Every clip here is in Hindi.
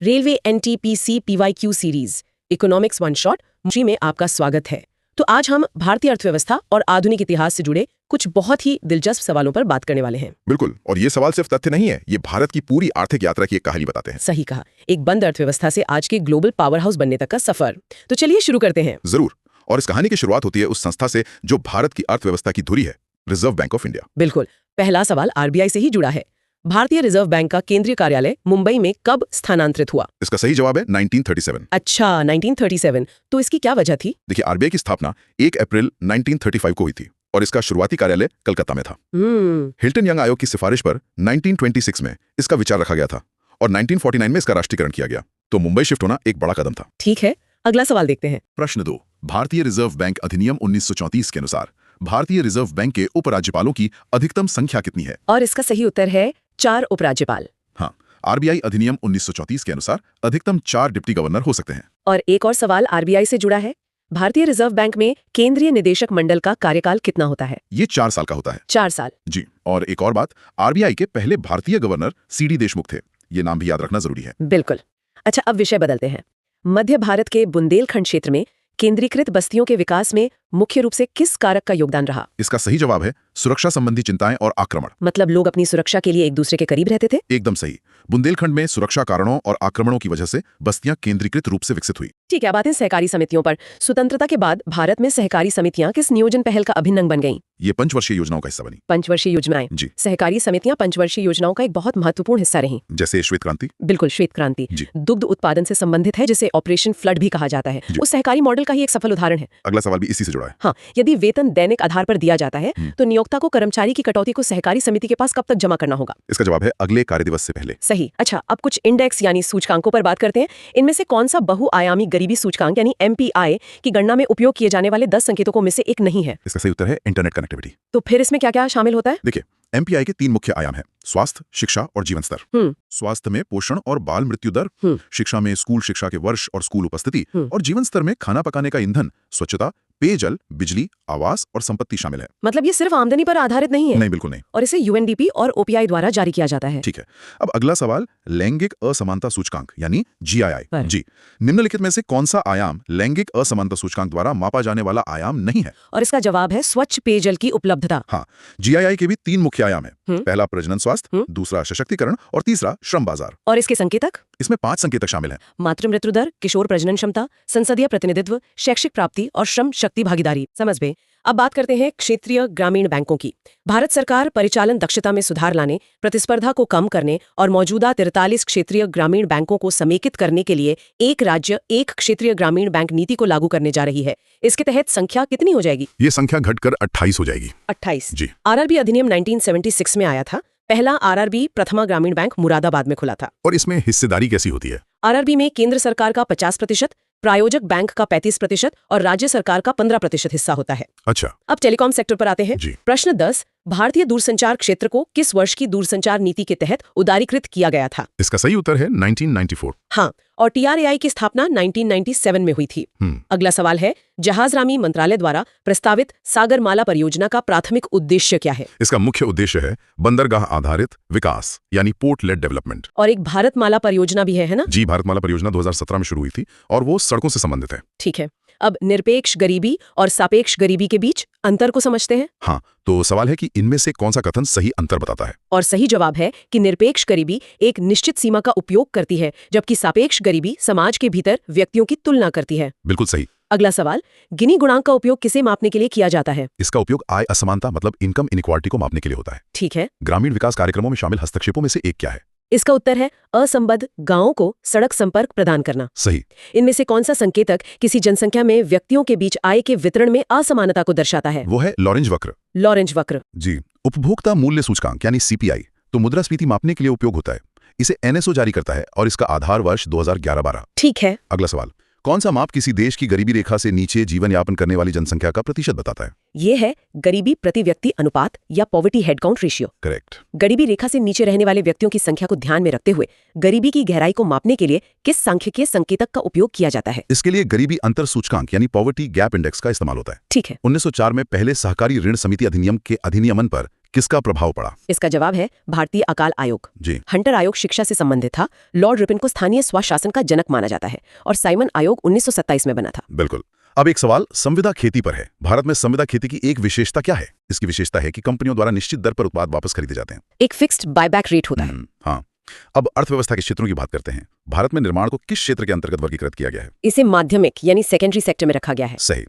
Railway NTPC PYQ series economics one shot में आपका स्वागत है। तो आज हम भारतीय अर्थव्यवस्था और आधुनिक इतिहास से जुड़े कुछ बहुत ही दिलचस्प सवालों पर बात करने वाले हैं। बिल्कुल, और ये सवाल सिर्फ तथ्य नहीं है, ये भारत की पूरी आर्थिक यात्रा की एक कहानी बताते हैं। सही कहा, एक बंद अर्थव्यवस्था से आज के ग्लोबल पावर हाउस बनने तक का सफर। तो चलिए शुरू करते हैं। जरूर, और इस कहानी की शुरुआत होती है उस संस्था से जो भारत की अर्थव्यवस्था की धुरी है, रिजर्व बैंक ऑफ इंडिया। बिल्कुल, पहला सवाल आरबीआई से ही जुड़ा है। भारतीय रिजर्व बैंक का केंद्रीय कार्यालय मुंबई में कब स्थानांतरित हुआ? इसका सही जवाब है 1937। अच्छा, 1937। तो इसकी क्या वजह थी? देखिए, आरबीआई की स्थापना 1 अप्रैल 1935 को हुई थी और इसका शुरुआती कार्यालय कलकत्ता में था। हिल्टन यंग आयोग की सिफारिश पर 1926 में इसका विचार रखा गया था और 1949 में इसका राष्ट्रीयकरण किया गया। तो मुंबई शिफ्ट होना एक बड़ा कदम था। ठीक है, अगला सवाल देखते हैं। प्रश्न 2, भारतीय रिजर्व बैंक अधिनियम 1934 के अनुसार भारतीय रिजर्व बैंक के उपराज्यपालों की अधिकतम संख्या कितनी है? और इसका सही उत्तर है 4 उपराज्यपाल। हाँ, आरबीआई अधिनियम 1934 के अनुसार अधिकतम 4 डिप्टी गवर्नर हो सकते हैं। और एक और सवाल आरबीआई से जुड़ा है। भारतीय रिजर्व बैंक में केंद्रीय निदेशक मंडल का कार्यकाल कितना होता है? ये 4 साल का होता है। 4 साल। जी, और एक और बात, आरबीआई के पहले भारतीय गवर्नर सीडी देशमुख थे। ये नाम भी याद रखना जरूरी है। बिल्कुल। अच्छा, अब विषय बदलते हैं। मध्य भारत के बुंदेलखंड क्षेत्र में केंद्रीकृत बस्तियों के विकास में मुख्य रूप से किस कारक का योगदान रहा? इसका सही जवाब है सुरक्षा संबंधी चिंताएं और आक्रमण। मतलब लोग अपनी सुरक्षा के लिए एक दूसरे के करीब रहते थे? एकदम सही। बुंदेलखंड में सुरक्षा कारणों और आक्रमणों की वजह से बस्तियां केंद्रीकृत रूप से विकसित हुई। ठीक है, अब आते हैं सहकारी समितियों पर। स्वतंत्रता के बाद भारत में सहकारी समितियां किस नियोजन पहल का अभिन्न अंग बन गईं? ये पंचवर्षीय योजनाओं का हिस्सा बनी। पंचवर्षीय योजनाएं। जी। सहकारी समितियां पंचवर्षीय योजनाओं का एक बहुत महत्वपूर्ण हिस्सा रहीं। जैसे श्वेत क्रांति। बिल्कुल, श्वेत क्रांति जी। दुग्ध उत्पादन से संबंधित है, जिसे ऑपरेशन फ्लड भी कहा जाता है। उस सहकारी मॉडल का ही एक सफल उदाहरण है। अगला सवाल भी इसी से जुड़ा है। हाँ, यदि वेतन दैनिक आधार पर दिया जाता है तो नियोक्ता को कर्मचारी की कटौती को सहकारी समिति के पास कब तक जमा करना होगा? इसका जवाब है अगले कार्यदिवस से पहले। सही। अच्छा, अब कुछ इंडेक्स यानी सूचकांकों पर बात करते हैं। इनमें से कौन सा बहुआयामी गरीबी सूचकांक यानी एमपीआई की गणना में उपयोग किए जाने वाले 10 संकेतकों में से एक नहीं है? इसका सही उत्तर है इंटरनेट कनेक्टिविटी। तो फिर इसमें क्या क्या शामिल होता है? देखिए, एमपीआई के 3 मुख्य आयाम हैं: स्वास्थ्य, शिक्षा और जीवन स्तर। स्वास्थ्य में पोषण और बाल मृत्यु दर, शिक्षा में स्कूल शिक्षा के वर्ष और स्कूल उपस्थिति, और जीवन स्तर में खाना पकाने का ईंधन, स्वच्छता, पेयजल, बिजली, आवास और संपत्ति शामिल है। मतलब ये सिर्फ आमदनी पर आधारित नहीं है? नहीं, बिल्कुल नहीं। और इसे यूएनडीपी और ओपीआई द्वारा जारी किया जाता है। ठीक है, अब अगला सवाल लैंगिक असमानता सूचकांक यानी जीआईआई। जी, निम्नलिखित में से कौन सा आयाम लैंगिक असमानता सूचकांक द्वारा मापा जाने वाला आयाम नहीं है? और इसका जवाब है स्वच्छ पेयजल की उपलब्धता। हाँ, जीआईआई के भी 3 मुख्य आयाम है। पहला प्रजनन स्वास्थ्य, दूसरा सशक्तिकरण और तीसरा श्रम बाजार। और इसके संकेतक? इसमें 5 संकेतक शामिल हैं: मातृ मृत्यु दर, किशोर प्रजनन क्षमता, संसदीय प्रतिनिधित्व, शैक्षिक प्राप्ति और श्रम शक्ति भागीदारी। समझ में। अब बात करते हैं क्षेत्रीय ग्रामीण बैंकों की। भारत सरकार परिचालन दक्षता में सुधार लाने, प्रतिस्पर्धा को कम करने और मौजूदा 43 क्षेत्रीय ग्रामीण बैंकों को समेकित करने के लिए एक राज्य एक क्षेत्रीय ग्रामीण बैंक नीति को लागू करने जा रही है। इसके तहत संख्या कितनी हो जाएगी? ये संख्या घटकर 28 हो जाएगी। 28। जी। आरआरबी अधिनियम 1976 में आया था। पहला आरआरबी प्रथमा ग्रामीण बैंक मुरादाबाद में खुला था। और इसमें हिस्सेदारी कैसी होती है? आरआरबी में केंद्र सरकार का 50%, प्रायोजक बैंक का 35% और राज्य सरकार का 15% हिस्सा होता है। अच्छा। अब टेलीकॉम सेक्टर पर आते हैं। जी। प्रश्न 10, भारतीय दूरसंचार क्षेत्र को किस वर्ष की दूरसंचार नीति के तहत उदारीकृत किया गया था? इसका सही उत्तर है 1994। हाँ, और टीआरएआई की स्थापना 1997 में हुई थी। अगला सवाल है, जहाजरानी मंत्रालय द्वारा प्रस्तावित सागरमाला परियोजना का प्राथमिक उद्देश्य क्या है? इसका मुख्य उद्देश्य है बंदरगाह आधारित विकास यानी पोर्ट लेड डेवलपमेंट। और एक भारतमाला परियोजना भी है ना? जी, भारतमाला परियोजना 2017 में शुरू हुई थी और वो सड़कों से संबंधित है। ठीक है, अब निरपेक्ष गरीबी और सापेक्ष गरीबी के बीच अंतर को समझते हैं। हाँ, तो सवाल है कि इनमें से कौन सा कथन सही अंतर बताता है? और सही जवाब है कि निरपेक्ष गरीबी एक निश्चित सीमा का उपयोग करती है, जबकि सापेक्ष गरीबी समाज के भीतर व्यक्तियों की तुलना करती है। बिल्कुल सही। अगला सवाल, गिनी गुणांक का उपयोग किसे मापने के लिए किया जाता है? इसका उपयोग आय असमानता मतलब इनकम इनइक्वालिटी को मापने के लिए होता है। ठीक है। ग्रामीण विकास कार्यक्रमों में शामिल हस्तक्षेपों में से एक क्या है? इसका उत्तर है असंबद्ध गांवों को सड़क संपर्क प्रदान करना। सही। इनमें से कौन सा संकेतक किसी जनसंख्या में व्यक्तियों के बीच आय के वितरण में असमानता को दर्शाता है? वो है लॉरेंज वक्र। लॉरेंज वक्र। जी। उपभोक्ता मूल्य सूचकांक यानी सीपीआई तो मुद्रास्फीति मापने के लिए उपयोग होता है। इसे एनएसओ जारी करता है और इसका आधार वर्ष 2011-12। ठीक है। अगला सवाल, कौन सा माप किसी देश की गरीबी रेखा से नीचे जीवन यापन करने वाली जनसंख्या का प्रतिशत बताता है? ये है गरीबी प्रति व्यक्ति अनुपात या पॉवर्टी हेडकाउंट रेशियो। करेक्ट। गरीबी रेखा से नीचे रहने वाले व्यक्तियों की संख्या को ध्यान में रखते हुए गरीबी की गहराई को मापने के लिए किस सांख्यिकीय संकेतक का उपयोग किया जाता है? इसके लिए गरीबी अंतर सूचकांक यानी पॉवर्टी गैप इंडेक्स का इस्तेमाल होता है। ठीक है। 1904 में पहले सहकारी ऋण समिति अधिनियम के अधिनियमन पर किसका प्रभाव पड़ा? इसका जवाब है भारतीय अकाल आयोग। जी। हंटर आयोग शिक्षा से संबंधित था। लॉर्ड रिपन को स्थानीय स्वशासन का जनक माना जाता है और साइमन आयोग 1927 में बना था। बिल्कुल। अब एक सवाल संविदा खेती पर है। भारत में संविदा खेती की एक विशेषता क्या है? इसकी विशेषता है कि कंपनियों द्वारा निश्चित दर पर उत्पाद वापस खरीदे जाते हैं। एक फिक्स्ड बायबैक रेट होता है। हाँ। अब अर्थव्यवस्था के क्षेत्रों की बात करते हैं। भारत में निर्माण को किस क्षेत्र के अंतर्गत वर्गीकृत किया गया है? इसे माध्यमिक यानी सेकेंडरी सेक्टर में रखा गया है। सही।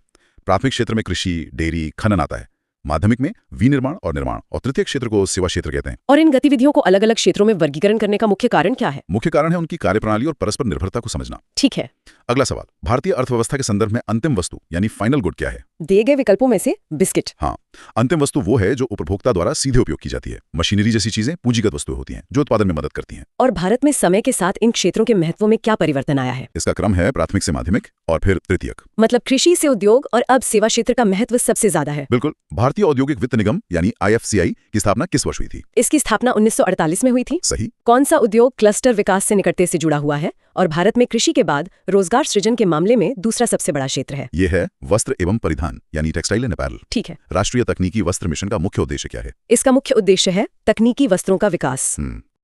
प्राथमिक क्षेत्र में कृषि, डेयरी, खनन आता है। माध्यमिक में विनिर्माण और निर्माण, और तृतीय क्षेत्र को सेवा क्षेत्र कहते हैं। और इन गतिविधियों को अलग अलग क्षेत्रों में वर्गीकरण करने का मुख्य कारण क्या है? मुख्य कारण है उनकी कार्यप्रणाली और परस्पर निर्भरता को समझना। ठीक है। अगला सवाल, भारतीय अर्थव्यवस्था के संदर्भ में अंतिम वस्तु यानी फाइनल गुड क्या है? दिए गए विकल्पों में से बिस्किट। हाँ, अंतिम वस्तु वो है जो उपभोक्ता द्वारा सीधे उपयोग की जाती है। मशीनरी जैसी चीजें पूंजीगत वस्तुएं होती हैं जो उत्पादन में मदद करती हैं। और भारत में समय के साथ इन क्षेत्रों के महत्व में क्या परिवर्तन आया है? इसका क्रम है प्राथमिक से माध्यमिक और फिर तृतीयक। मतलब कृषि से उद्योग और अब सेवा क्षेत्र का महत्व सबसे ज्यादा है। बिल्कुल। भारतीय औद्योगिक वित्त निगम यानी IFCI की स्थापना किस वर्ष हुई थी? इसकी स्थापना 1948 में हुई थी। सही। कौन सा उद्योग क्लस्टर विकास से निकटते से जुड़ा हुआ है और भारत में कृषि के बाद रोजगार सृजन के मामले में दूसरा सबसे बड़ा क्षेत्र है? ये है वस्त्र एवं परिधान यानी टेक्सटाइल एंड अपैरल। ठीक है। राष्ट्रीय तकनीकी वस्त्र मिशन का मुख्य उद्देश्य क्या है? इसका मुख्य उद्देश्य है तकनीकी वस्त्रों का विकास।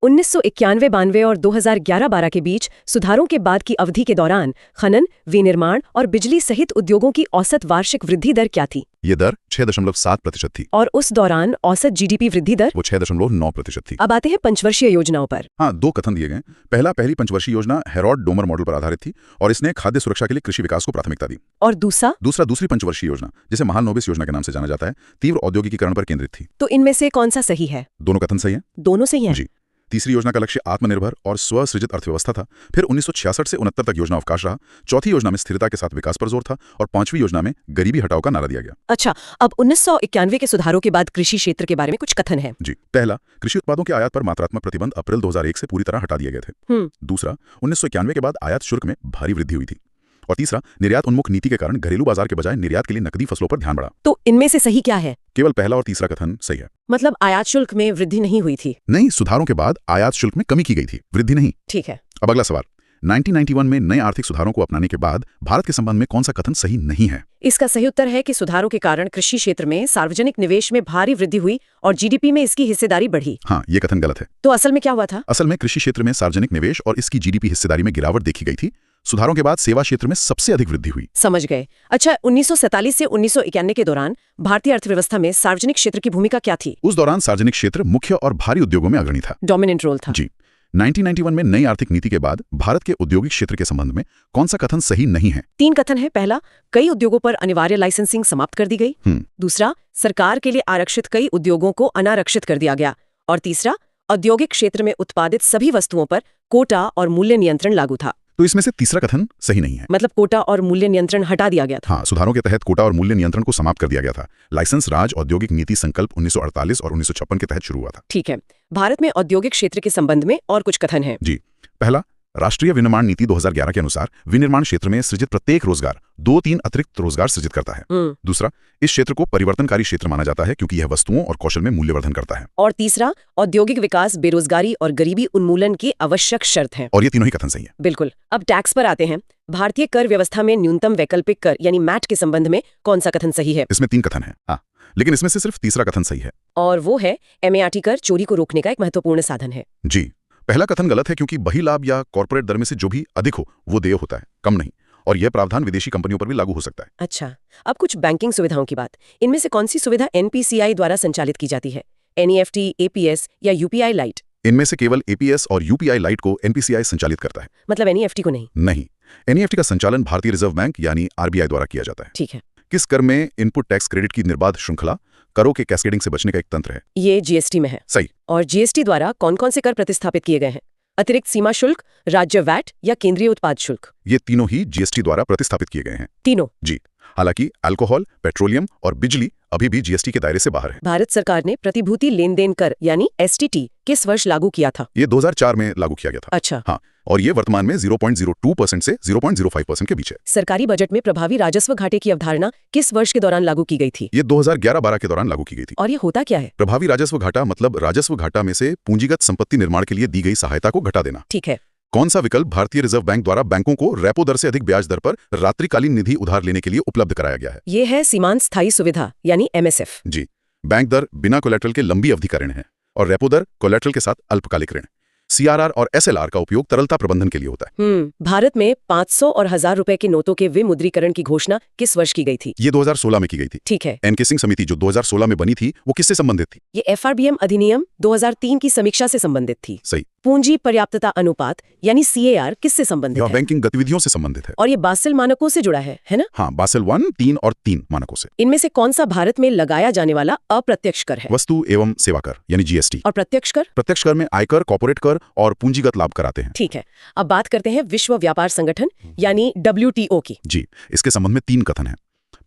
1991-92 और 2011-12 के बीच सुधारों के बाद की अवधि के दौरान खनन, विनिर्माण और बिजली सहित उद्योगों की औसत वार्षिक वृद्धि दर क्या थी? ये दर 6.7% थी। और उस दौरान औसत GDP वृद्धि दर? वो 6.9% थी। अब आते हैं पंचवर्षीय योजनाओं पर। हाँ, 2 कथन दिए गए। पहली पंचवर्षीय योजना हेरोड डोमर मॉडल पर आधारित थी और इसने खाद्य सुरक्षा के लिए कृषि विकास को प्राथमिकता दी। और दूसरी पंचवर्षीय योजना, जिसे महालनोबिस योजना के नाम से जाना जाता है, तीव्र औद्योगिकीकरण पर केंद्रित थी। तो इनमें से कौन सा सही है? दोनों कथन सही है। दोनों सही है। जी। तीसरी योजना का लक्ष्य आत्मनिर्भर और स्वसृजित अर्थव्यवस्था था। फिर 1966 से 69 तक योजना अवकाश रहा। चौथी योजना में स्थिरता के साथ विकास पर जोर था और 5वीं योजना में गरीबी हटाओ का नारा दिया गया। अच्छा, अब 1991 के सुधारों के बाद कृषि क्षेत्र के बारे में कुछ कथन है। जी। पहला, कृषि उत्पादों के आयात पर मात्रात्मक प्रतिबंध अप्रैल 2001 से पूरी तरह हटा दिए गए थे। दूसरा, 1991 के बाद आयात शुल्क में भारी वृद्धि हुई थी। और तीसरा, निर्यात उन्मुख नीति के कारण घरेलू बाजार के बजाय निर्यात के लिए नकदी फसलों पर ध्यान बढ़ा। तो इनमें से सही क्या है? केवल पहला और तीसरा कथन सही है। मतलब आयात शुल्क में वृद्धि नहीं हुई थी? नहीं, सुधारों के बाद आयात शुल्क में कमी की गई थी, वृद्धि नहीं। ठीक है। अब अगला सवाल, 1991 में नए आर्थिक सुधारों को अपनाने के बाद भारत के संबंध में कौन सा कथन सही नहीं है? इसका सही उत्तर है कि सुधारों के कारण कृषि क्षेत्र में सार्वजनिक निवेश में भारी वृद्धि हुई और GDP में इसकी हिस्सेदारी बढ़ी। हाँ, ये कथन गलत है। तो असल में क्या हुआ था? असल में कृषि क्षेत्र में सार्वजनिक निवेश और इसकी GDP हिस्सेदारी में गिरावट देखी गई थी। सुधारों के बाद सेवा क्षेत्र में सबसे अधिक वृद्धि हुई। समझ गए। अच्छा, 1947 से 1991 के दौरान भारतीय अर्थव्यवस्था में सार्वजनिक क्षेत्र की भूमिका क्या थी? उस दौरान सार्वजनिक क्षेत्र मुख्य और भारी उद्योगों में अग्रणी था। डोमिनेंट रोल था। जी। 1991 में नई आर्थिक नीति के बाद भारत के औद्योगिक क्षेत्र के संबंध में कौन सा कथन सही नहीं है? 3 कथन है। पहला, कई उद्योगों पर अनिवार्य लाइसेंसिंग समाप्त कर दी गई। दूसरा, सरकार के लिए आरक्षित कई उद्योगों को अनारक्षित कर दिया गया। और तीसरा, औद्योगिक क्षेत्र में उत्पादित सभी वस्तुओं पर कोटा और मूल्य नियंत्रण लागू था। तो इसमें से तीसरा कथन सही नहीं है। मतलब कोटा और मूल्य नियंत्रण हटा दिया गया था। हाँ, सुधारों के तहत कोटा और मूल्य नियंत्रण को समाप्त कर दिया गया था। लाइसेंस राज औद्योगिक नीति संकल्प 1948 और 1956 के तहत शुरू हुआ था। ठीक है। भारत में औद्योगिक क्षेत्र के संबंध में और कुछ कथन है। जी। पहला, राष्ट्रीय विनिर्माण नीति 2011 के अनुसार विनिर्माण क्षेत्र में सृजित प्रत्येक रोजगार 2-3 अतिरिक्त रोजगार सृजित करता है। दूसरा, इस क्षेत्र को परिवर्तनकारी क्षेत्र माना जाता है क्योंकि यह वस्तुओं और कौशल में मूल्यवर्धन करता है। और तीसरा, औद्योगिक विकास बेरोजगारी और गरीबी उन्मूलन की आवश्यक शर्त है। और ये तीनों ही कथन सही है। बिल्कुल। अब टैक्स पर आते हैं। भारतीय कर व्यवस्था में न्यूनतम वैकल्पिक कर यानी मैट के संबंध में कौन सा कथन सही है? इसमें 3 कथन है। हाँ, लेकिन इसमें से सिर्फ तीसरा कथन सही है। और वो है MAT कर चोरी को रोकने का एक महत्वपूर्ण साधन है। जी। पहला कथन गलत है क्योंकि बही लाभ या कॉर्पोरेट दर में से जो भी अधिक हो वो देय होता है, कम नहीं। और यह प्रावधान विदेशी कंपनियों पर भी लागू हो सकता है। अच्छा, अब कुछ बैंकिंग सुविधाओं की बात। इनमें से कौन सी सुविधा NPCI द्वारा संचालित की जाती है? NEFT, APS या UPI लाइट? इनमें से केवल APS और UPI लाइट को NPCI संचालित करता है। मतलब NEFT को नहीं? नहीं, NEFT का संचालन भारतीय रिजर्व बैंक यानी RBI द्वारा किया जाता है। ठीक है। किस कर में इनपुट टैक्स क्रेडिट की निर्बाध श्रृंखला करों के कैस्केडिंग से बचने का एक तंत्र है? ये GST में है। सही। और GST द्वारा कौन कौन से कर प्रतिस्थापित किए गए हैं? अतिरिक्त सीमा शुल्क, राज्य वैट या केंद्रीय उत्पाद शुल्क? ये तीनों ही GST द्वारा प्रतिस्थापित किए गए हैं। तीनों? जी। हालांकि अल्कोहल, पेट्रोलियम और बिजली अभी भी GST के दायरे से बाहर है। भारत सरकार ने प्रतिभूति लेन देन कर यानी STT किस वर्ष लागू किया था? ये 2004 में लागू किया गया था। अच्छा। हाँ, और ये वर्तमान में 0.02% से 0.05% के बीच है। सरकारी बजट में प्रभावी राजस्व घाटे की अवधारणा किस वर्ष के दौरान लागू की गई थी? ये 2011-12 के दौरान लागू की गई थी। और ये होता क्या है? प्रभावी राजस्व घाटा मतलब राजस्व घाटा में से पूंजीगत संपत्ति निर्माण के लिए दी गई सहायता को घटा देना। ठीक है। कौन सा विकल्प भारतीय रिजर्व बैंक द्वारा बैंकों को रेपो दर से अधिक ब्याज दर पर रात्रिकालीन निधि उधार लेने के लिए उपलब्ध कराया गया है? ये है सीमांत स्थायी सुविधा यानी MSF। जी। बैंक दर बिना कोलेटरल के लंबी अवधि का ऋण है और रेपो दर कोलेटरल के साथ अल्पकालिक ऋण। CRR और SLR का उपयोग तरलता प्रबंधन के लिए होता है। भारत में 500 और 1000 रुपए के नोटों के विमुद्रीकरण की घोषणा किस वर्ष की गई थी? ये 2016 में की गई थी। ठीक है। एनके सिंह समिति जो 2016 में बनी थी वो किससे संबंधित थी? ये FRBM अधिनियम 2003 की समीक्षा से संबंधित थी। सही। पूंजी पर्याप्तता अनुपात यानी CAR किससे संबंधित है? बैंकिंग गतिविधियों से संबंधित है। और ये बासेल मानकों से जुड़ा है ना? हाँ, बासेल 1, 3 और 3 मानकों से। इनमें से कौन सा भारत में लगाया जाने वाला अप्रत्यक्ष कर है? वस्तु एवं सेवा कर यानी GST। और प्रत्यक्ष कर? प्रत्यक्ष कर में आयकर, कॉर्पोरेट कर और पूंजीगत लाभ कराते हैं। ठीक है। अब बात करते हैं विश्व व्यापार संगठन यानी WTO की। जी, इसके संबंध में 3 कथन हैं।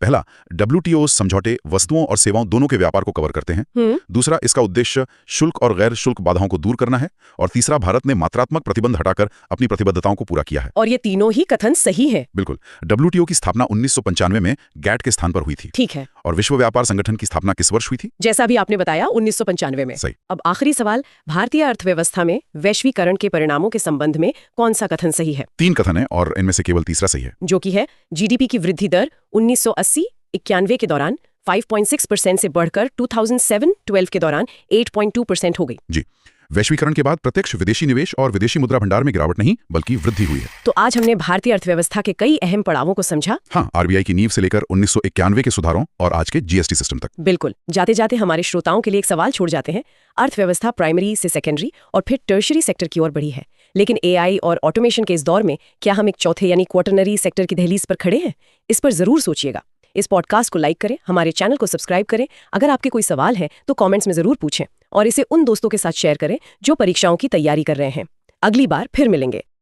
पहला, WTO समझौते वस्तुओं और सेवाओं दोनों के व्यापार को कवर करते हैं। दूसरा, इसका उद्देश्य शुल्क और गैर शुल्क बाधाओं को दूर करना है। और तीसरा, भारत ने मात्रात्मक प्रतिबंध हटाकर अपनी प्रतिबद्धताओं को पूरा किया है। और ये तीनों ही कथन सही है। बिल्कुल। WTO की स्थापना 1995 में GATT के स्थान पर हुई थी। ठीक है। और विश्व व्यापार संगठन की स्थापना किस वर्ष हुई थी? जैसा भी आपने बताया 1995 में। सही। अब आखिरी सवाल, भारतीय अर्थव्यवस्था में वैश्वीकरण के परिणामों के संबंध में कौन सा कथन सही है? 3 कथन है और इनमें से केवल तीसरा सही है, जो कि है GDP की वृद्धि दर 1980-91 के दौरान 5.6% से बढ़कर 2007-12 के दौरान 8.2% हो गई। जी। वैश्वीकरण के बाद प्रत्यक्ष विदेशी निवेश और विदेशी मुद्रा भंडार में गिरावट नहीं बल्कि वृद्धि हुई है। तो आज हमने भारतीय अर्थव्यवस्था के कई अहम पड़ावों को समझा। हाँ, RBI की नींव से लेकर 1991 के सुधारों और आज के GST सिस्टम तक। बिल्कुल। जाते जाते हमारे श्रोताओं के लिए एक सवाल छोड़ जाते हैं। अर्थव्यवस्था प्राइमरी से सेकेंडरी और फिर टर्शरी सेक्टर की ओर बढ़ी है, लेकिन AI और ऑटोमेशन के इस दौर में क्या हम एक चौथे यानी क्वार्टरनरी सेक्टर की दहलीज पर खड़े हैं? इस पर जरूर सोचिएगा। इस पॉडकास्ट को लाइक करें, हमारे चैनल को सब्सक्राइब करें। अगर आपके कोई सवाल है तो कमेंट्स में जरूर पूछें और इसे उन दोस्तों के साथ शेयर करें जो परीक्षाओं की तैयारी कर रहे हैं। अगली बार फिर मिलेंगे।